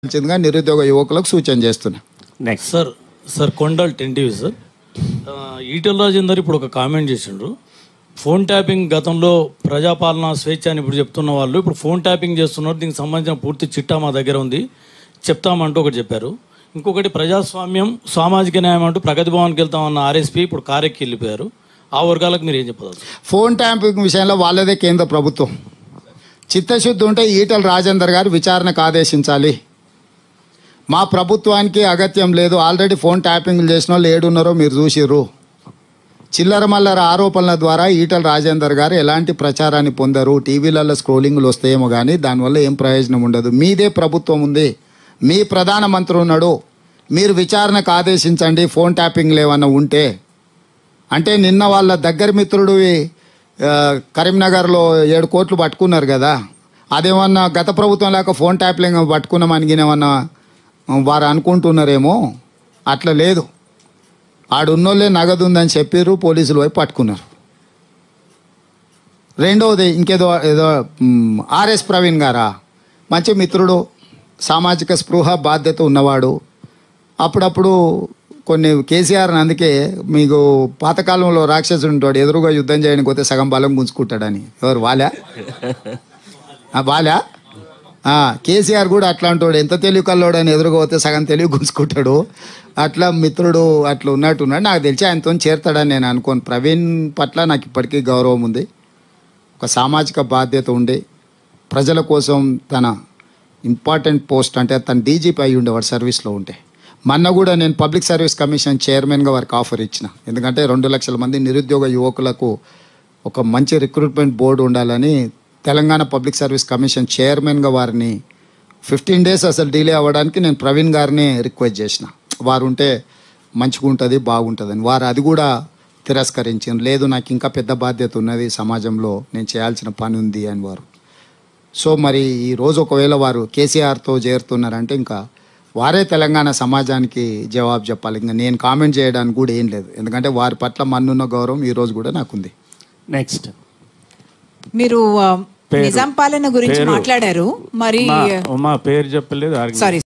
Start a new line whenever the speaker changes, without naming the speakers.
నిరుద్యోగ యువకులకు సూచన చేస్తున్నా.
Next sir Kondal 10 TV sir. Etela Rajender ఇప్పుడు ఒక కామెంట్ చేసిండ్రు. ఫోన్ ట్యాపింగ్ గతంలో ప్రజాపాలన స్వేచ్ఛ అని ఇప్పుడు చెప్తున్న వాళ్ళు ఇప్పుడు ఫోన్ ట్యాపింగ్ చేస్తున్నారు. దీనికి సంబంధించిన పూర్తి చిట్టా మా దగ్గర ఉంది, చెప్తామంటూ ఒకటి చెప్పారు. ఇంకొకటి ప్రజాస్వామ్యం సామాజిక న్యాయం అంటూ ప్రగతి భవన్కి వెళ్తామన్న ఆర్ఎస్పీ ఇప్పుడు కారెక్కి వెళ్ళిపోయారు. ఆ వర్గాలకు మీరు ఏం చెప్పారు?
ఫోన్ ట్యాపింగ్ విషయంలో వాళ్ళదే కేంద్ర ప్రభుత్వం. చిత్తశుద్ధి ఉంటే ఈటెల రాజేందర్ గారు విచారణకు ఆదేశించాలి. మా ప్రభుత్వానికి అగత్యం లేదు. ఆల్రెడీ ఫోన్ ట్యాపింగ్లు చేసిన వాళ్ళు ఏడున్నారో మీరు చూసిర్రు. చిల్లర మల్లర ఆరోపణల ద్వారా ఈటెల రాజేందర్ గారు ఎలాంటి ప్రచారాన్ని పొందరు. టీవీలలో స్క్రోలింగ్లు వస్తాయేమో కానీ దానివల్ల ఏం ప్రయోజనం ఉండదు. మీదే ప్రభుత్వం ఉంది, మీ ప్రధానమంత్రి ఉన్నాడు, మీరు విచారణకు ఆదేశించండి ఫోన్ ట్యాపింగ్లు ఏమన్నా ఉంటే. అంటే నిన్న వాళ్ళ దగ్గర మిత్రుడు కరీంనగర్లో 7 కోట్లు పట్టుకున్నారు కదా, అదేమన్నా గత ప్రభుత్వం లేక ఫోన్ ట్యాపింగ్ పట్టుకున్నామని ఏమన్నా వారు అనుకుంటున్నారేమో. అట్లా లేదు. ఆడున్నోళ్ళే నగదు ఉందని చెప్పారు, పోలీసులు పోయి పట్టుకున్నారు. రెండవది ఏదో ఆర్ఎస్ ప్రవీణ్ గారా, మంచి మిత్రుడు, సామాజిక స్పృహ బాధ్యత ఉన్నవాడు. అప్పుడప్పుడు కొన్ని కేసీఆర్ అందుకే మీకు పాతకాలంలో రాక్షసుడు ఉంటాడు, ఎదురుగా యుద్ధం చేయడానికి పోతే సగం బలం గుంజుకుంటాడని. ఎవరు బాలా కేసీఆర్ కూడా అట్లా అంటాడు, ఎంత తెలివి కల్లోడని ఎదురుగా పోతే సగం తెలివి గుంజుకుంటాడు. అట్లా మిత్రుడు అట్లా ఉన్నట్టున్నాడు. నాకు తెలిసి ఆయనతో చేరుతాడని నేను అనుకోను. ప్రవీణ్ పట్ల నాకు ఇప్పటికీ గౌరవం ఉంది. ఒక సామాజిక బాధ్యత ఉండి ప్రజల కోసం తన ఇంపార్టెంట్ పోస్ట్ అంటే తన డీజీపీ అయి ఉండేవాడు సర్వీస్లో ఉంటే. మొన్న కూడా నేను పబ్లిక్ సర్వీస్ కమిషన్ చైర్మన్గా వారికి ఆఫర్ ఇచ్చిన. ఎందుకంటే 2 లక్షల మంది నిరుద్యోగ యువకులకు ఒక మంచి రిక్రూట్మెంట్ బోర్డు ఉండాలని తెలంగాణ పబ్లిక్ సర్వీస్ కమిషన్ చైర్మన్గా వారిని 15 డేస్ అసలు డిలే అవ్వడానికి నేను ప్రవీణ్ గారిని రిక్వెస్ట్ చేసిన. వారు ఉంటే మంచిగా ఉంటుంది, బాగుంటుందని. వారు అది కూడా తిరస్కరించారు. లేదు, నాకు ఇంకా పెద్ద బాధ్యత ఉన్నది, సమాజంలో నేను చేయాల్సిన పని ఉంది అని వారు. సో మరి ఈరోజు ఒకవేళ వారు కేసీఆర్తో చేరుతున్నారంటే ఇంకా వారే తెలంగాణ సమాజానికి జవాబు చెప్పాలి. ఇంకా నేను కామెంట్ చేయడానికి కూడా ఏం లేదు, ఎందుకంటే వారి పట్ల మన్నున్న గౌరవం ఈరోజు కూడా నాకుంది.
నెక్స్ట్
మీరు నిజాం పాలన గురించి మాట్లాడారు. మరి
మా పేరు చెప్పలేదు.
సారీ